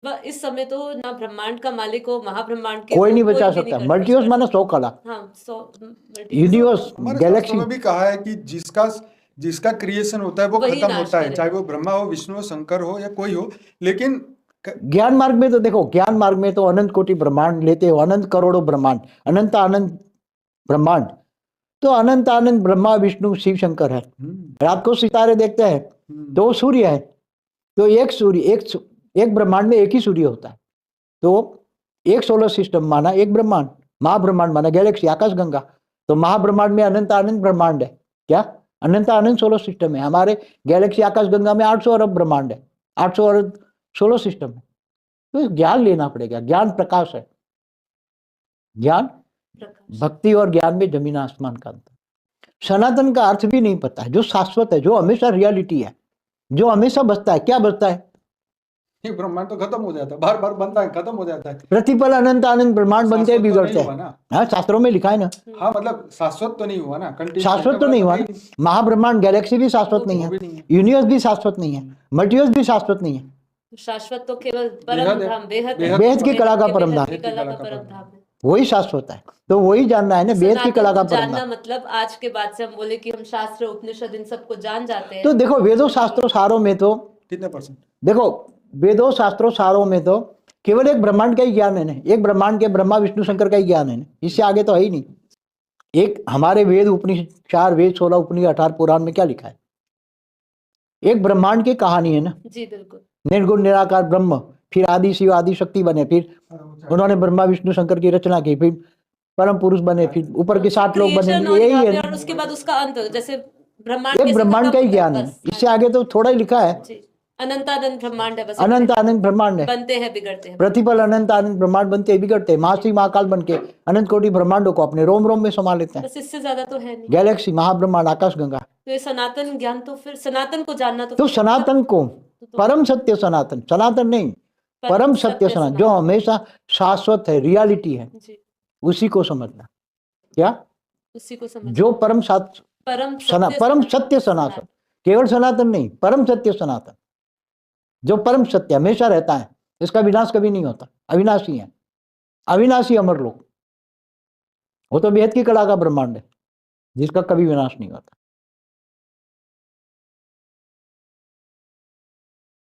इस समय तो ना ब्रह्मांड का मालिक हो, महाब्रह्मांड के कोई नहीं कोई बचा भी नहीं सकता। कर मल्टीवर्स कर माने सकता। 100 कला, हाँ, 100 यूनिवर्स, हमारे शास्त्रों गैलेक्सी। में भी कहा है कि जिसका जिसका क्रिएशन होता है वो वही खत्म नाश होता है, करे। चाहे वो ब्रह्मा हो, विष्णु हो, शंकर हो या कोई हो। लेकिन ज्ञान मार्ग में तो देखो, ज्ञान मार्ग में तो अनंत कोटि ब्रह्मांड लेते हो, अनंत करोड़ों ब्रह्मांड, अनंत अनंत ब्रह्मांड। तो अनंत अनंत ब्रह्मा विष्णु शिव शंकर है। रात को सितारे देखते हैं तो वो सूर्य है। तो एक सूर्य, एक ब्रह्मांड में एक ही सूर्य होता है। तो एक सोलर सिस्टम माना एक ब्रह्मांड, महाब्रह्मांड माना गैलेक्सी, आकाश गंगा। तो महाब्रह्मांड में अनंत अनंत ब्रह्मांड है। क्या? अनंत अनंत सोलर सिस्टम है। हमारे गैलेक्सी आकाश गंगा में 800 अरब ब्रह्मांड है, 800 अरब सोलर सिस्टम है। तो ज्ञान लेना पड़ेगा। ज्ञान प्रकाश है। ज्ञान भक्ति और ज्ञान में जमीन आसमान का अंतर। सनातन का अर्थ भी नहीं पता है, जो शाश्वत है, जो हमेशा रियलिटी है, जो हमेशा बचता है। क्या बचता है? ये ब्रह्मांड तो खत्म हो जाता है, बार बार बनता है, खत्म हो जाता है। प्रतिपल अनंत अनंत ब्रह्मांड बनते हैं, बिगड़ते हैं। हाँ, शास्त्रों में लिखा है ना। हाँ, मतलब शाश्वत तो नहीं हुआ ना, शाश्वत तो नहीं हुआ ना। महाब्रह्मांड गैलेक्सी भी शाश्वत नहीं है, यूनिवर्स भी शाश्वत नहीं है, मल्टीवर्स भी शाश्वत नहीं है। शाश्वत तो केवल परम धाम, बेहद की कला का परम धाम, वही शाश्वत है। तो वही जानना है ना, बेहद की कला का परम धाम। मतलब आज के बाद से हम बोले कि हम शास्त्र उपनिषद इन सबको जान जाते हैं। तो देखो, वेदों शास्त्रों सारों में तो कितने %? देखो, वेदों शास्त्रों सारों में तो केवल एक ब्रह्मांड का ही ज्ञान है ना। एक ब्रह्मांड के ब्रह्मा विष्णु शंकर का ही ज्ञान है ना, इससे आगे तो है ही नहीं। एक हमारे वेद उपनिषद, 4 वेद, 16 उपनिषद, 18 पुराण में क्या लिखा है? एक ब्रह्मांड की कहानी है ना। जी बिल्कुल। निर्गुण निराकार ब्रह्म, फिर आदि शिव आदि शक्ति बने, फिर उन्होंने ब्रह्मा विष्णु शंकर की रचना की, फिर परम पुरुष बने, फिर ऊपर के 7 लोग बने। यही है, और उसके बाद उसका अंत, जैसे ब्रह्मांड, एक ब्रह्मांड का ही ज्ञान है। इससे आगे तो थोड़ा ही लिखा है। अनंत अनंत ब्रह्मांड है, बस अनंत अनंत ब्रह्मांड है, बनते हैं बिगड़ते हैं। प्रतिपल अनंत अनंत ब्रह्मांड बनते हैं बिगड़ते हैं। महाशिव महाकाल बन के अनंत कोटि ब्रह्मांडों को अपने रोम रोम में समा लेते हैं। बस इससे ज्यादा तो है नहीं। गैलेक्सी, महाब्रह्मांड, आकाश गंगा। तो ये सनातन ज्ञान, तो फिर सनातन को जानना तो सनातन को, परम सत्य सनातन, सनातन नहीं, परम सत्य सनातन, जो हमेशा शाश्वत है, रियलिटी है, उसी को समझना। क्या? उसी को समझना, जो परम सत्य सनातन, केवल सनातन नहीं, परम सत्य सनातन, जो परम सत्य हमेशा रहता है, इसका विनाश कभी नहीं होता, अविनाशी है, अविनाशी अमर लोक। वो तो बेहद की कला का ब्रह्मांड है जिसका कभी विनाश नहीं होता।